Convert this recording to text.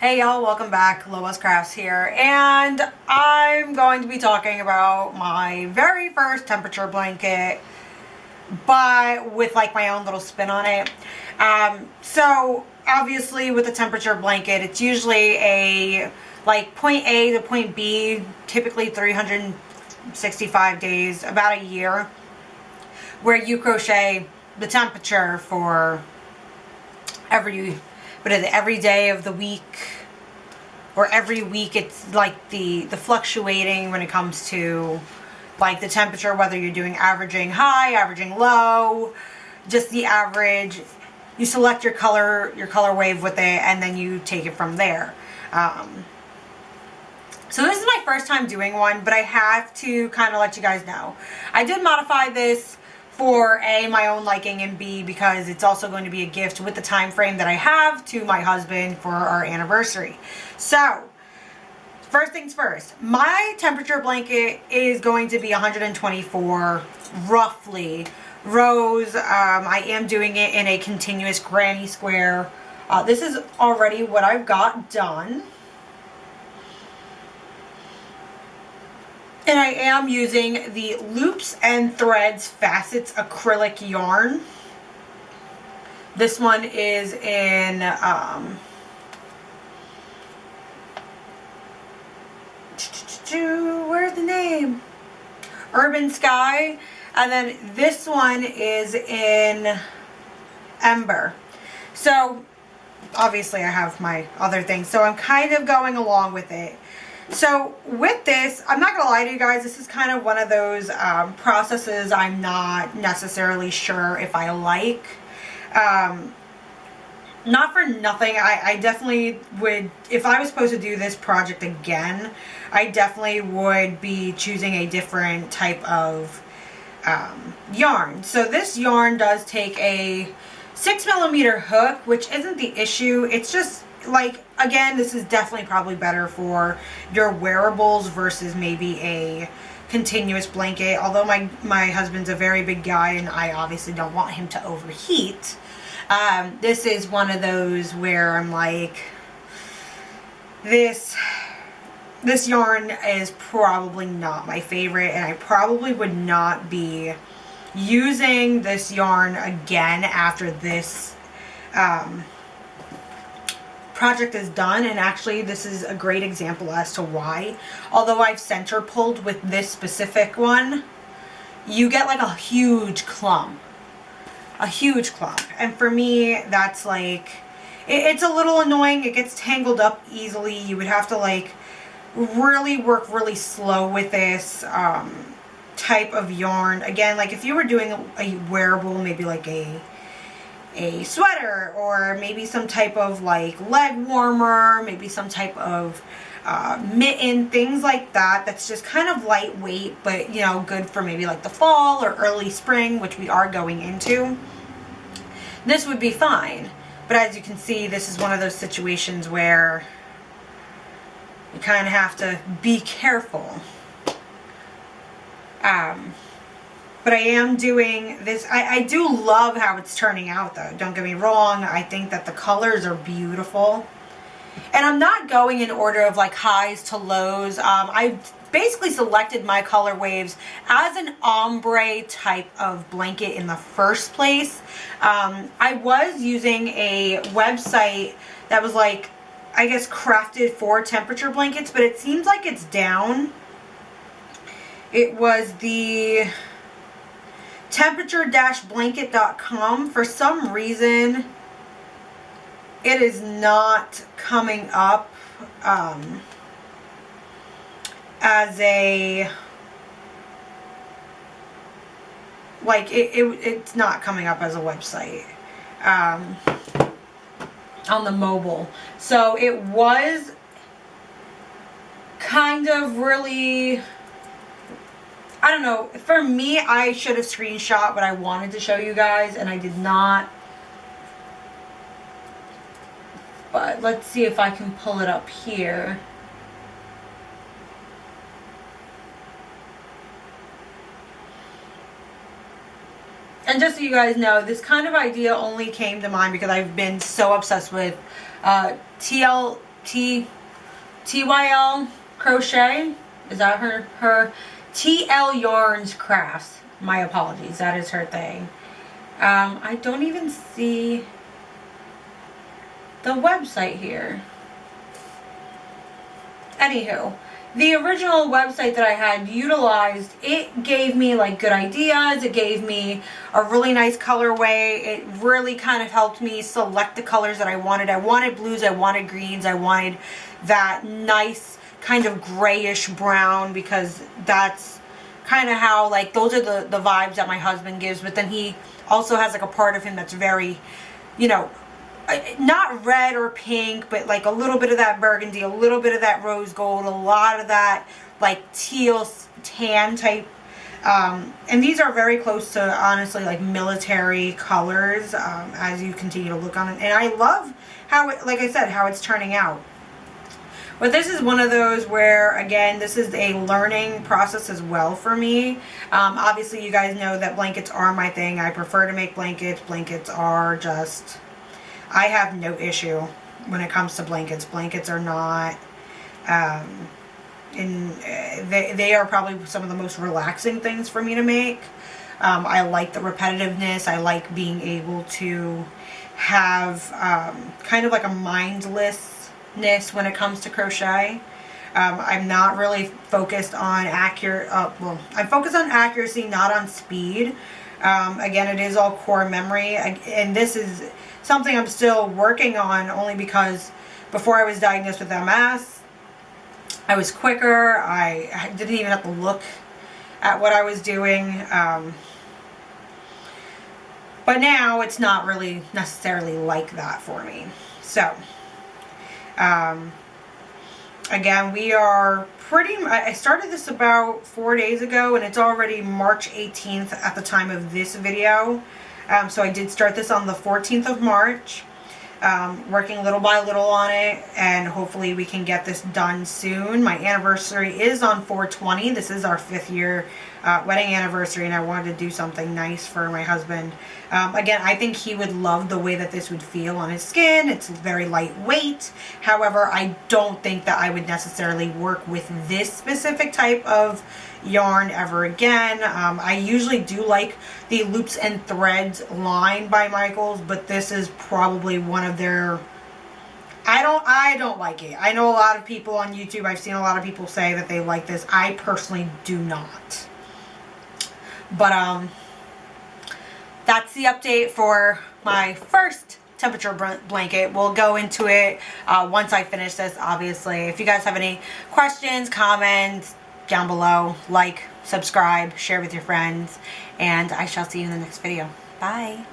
Hey y'all, welcome back. Lois Crafts here, and I'm going to be talking about my very first temperature blanket, but with like my own little spin on it. So obviously with a temperature blanket, it's usually a like point A to point B, typically 365 days, about a year, where you crochet the temperature for every day of the week, or every week. It's like the fluctuating when it comes to like the temperature, whether you're doing averaging high, averaging low, just the average. You select your color wave with it, and then you take it from there. So this is my first time doing one, but I have to kind of let you guys know I did modify this for A, my own liking, and B, because it's also going to be a gift with the time frame that I have to my husband for our anniversary. So first things first, my temperature blanket is going to be 124 roughly rows. I am doing it in a continuous granny square. This is already what I've got done. And I am using the Loops and Threads Facets acrylic yarn. This one is in where's the name? Urban Sky. And then this one is in Ember. So obviously I have my other things, so I'm kind of going along with it. So with this, I'm not going to lie to you guys, this is kind of one of those processes I'm not necessarily sure if I like. Not for nothing, I definitely would, if I was supposed to do this project again, I definitely would be choosing a different type of yarn. So this yarn does take a 6mm hook, which isn't the issue. It's just like, again, this is definitely probably better for your wearables versus maybe a continuous blanket. Although my husband's a very big guy and I obviously don't want him to overheat. This is one of those where I'm like, this yarn is probably not my favorite, and I probably would not be using this yarn again after this project is done. And actually this is a great example as to why. Although I've center pulled with this specific one, you get like a huge clump. And for me, that's like, it's a little annoying. It gets tangled up easily. You would have to like really work really slow with this type of yarn. Again, like if you were doing a wearable, maybe like a sweater, or maybe some type of like leg warmer, maybe some type of mitten, things like that, that's just kind of lightweight, but you know, good for maybe like the fall or early spring, which we are going into, this would be fine. But as you can see, this is one of those situations where you kind of have to be careful. But I am doing this. I do love how it's turning out though. Don't get me wrong. I think that the colors are beautiful. And I'm not going in order of like highs to lows. I basically selected my color waves as an ombre type of blanket in the first place. I was using a website that was like, I guess, crafted for temperature blankets, but it seems like it's down. It was the temperature-blanket.com. For some reason, it is not coming up as a, like, it's not coming up as a website on the mobile. So it was kind of really, I don't know, for me, I should have screenshot what I wanted to show you guys, and I did not. But let's see if I can pull it up here. And just so you guys know, this kind of idea only came to mind because I've been so obsessed with TYL Crochet. Is that her TL Yarns Crafts? My apologies, that is her thing. I don't even see the website here. Anywho, the original website that I had utilized, it gave me like good ideas. It gave me a really nice colorway. It really kind of helped me select the colors that I wanted. I wanted blues, I wanted greens, I wanted that nice kind of grayish brown, because that's kind of how, like, those are the vibes that my husband gives. But then he also has like a part of him that's very, you know, not red or pink, but like a little bit of that burgundy, a little bit of that rose gold, a lot of that like teal tan type. And these are very close to, honestly, like military colors, as you continue to look on it. And I love how it, like I said, how it's turning out. But this is one of those where, again, this is a learning process as well for me. Obviously, you guys know that blankets are my thing. I prefer to make blankets. Blankets are just, I have no issue when it comes to blankets. Blankets are not, they are probably some of the most relaxing things for me to make. I like the repetitiveness. I like being able to have kind of like a mindlessness when it comes to crochet. I'm not really focused on I'm focused on accuracy, not on speed. Again, it is all core memory, and this is something I'm still working on, only because before I was diagnosed with MS, I was quicker. I didn't even have to look at what I was doing. But now it's not really necessarily like that for me. So, again, we are I started this about 4 days ago, and it's already March 18th at the time of this video. So I did start this on the 14th of March, working little by little on it, and hopefully we can get this done soon. My anniversary is on 4/20. This is our 5th year wedding anniversary, and I wanted to do something nice for my husband. Again, I think he would love the way that this would feel on his skin. It's very lightweight. However, I don't think that I would necessarily work with this specific type of yarn ever again. I usually do like the Loops and Threads line by Michaels, but this is probably one of their, I don't like it. I know a lot of people on YouTube, I've seen a lot of people say that they like this. I personally do not. But that's the update for my first temperature blanket. We'll go into it once I finish this, obviously. If you guys have any questions, comments, down below, like, subscribe, share with your friends, and I shall see you in the next video. Bye.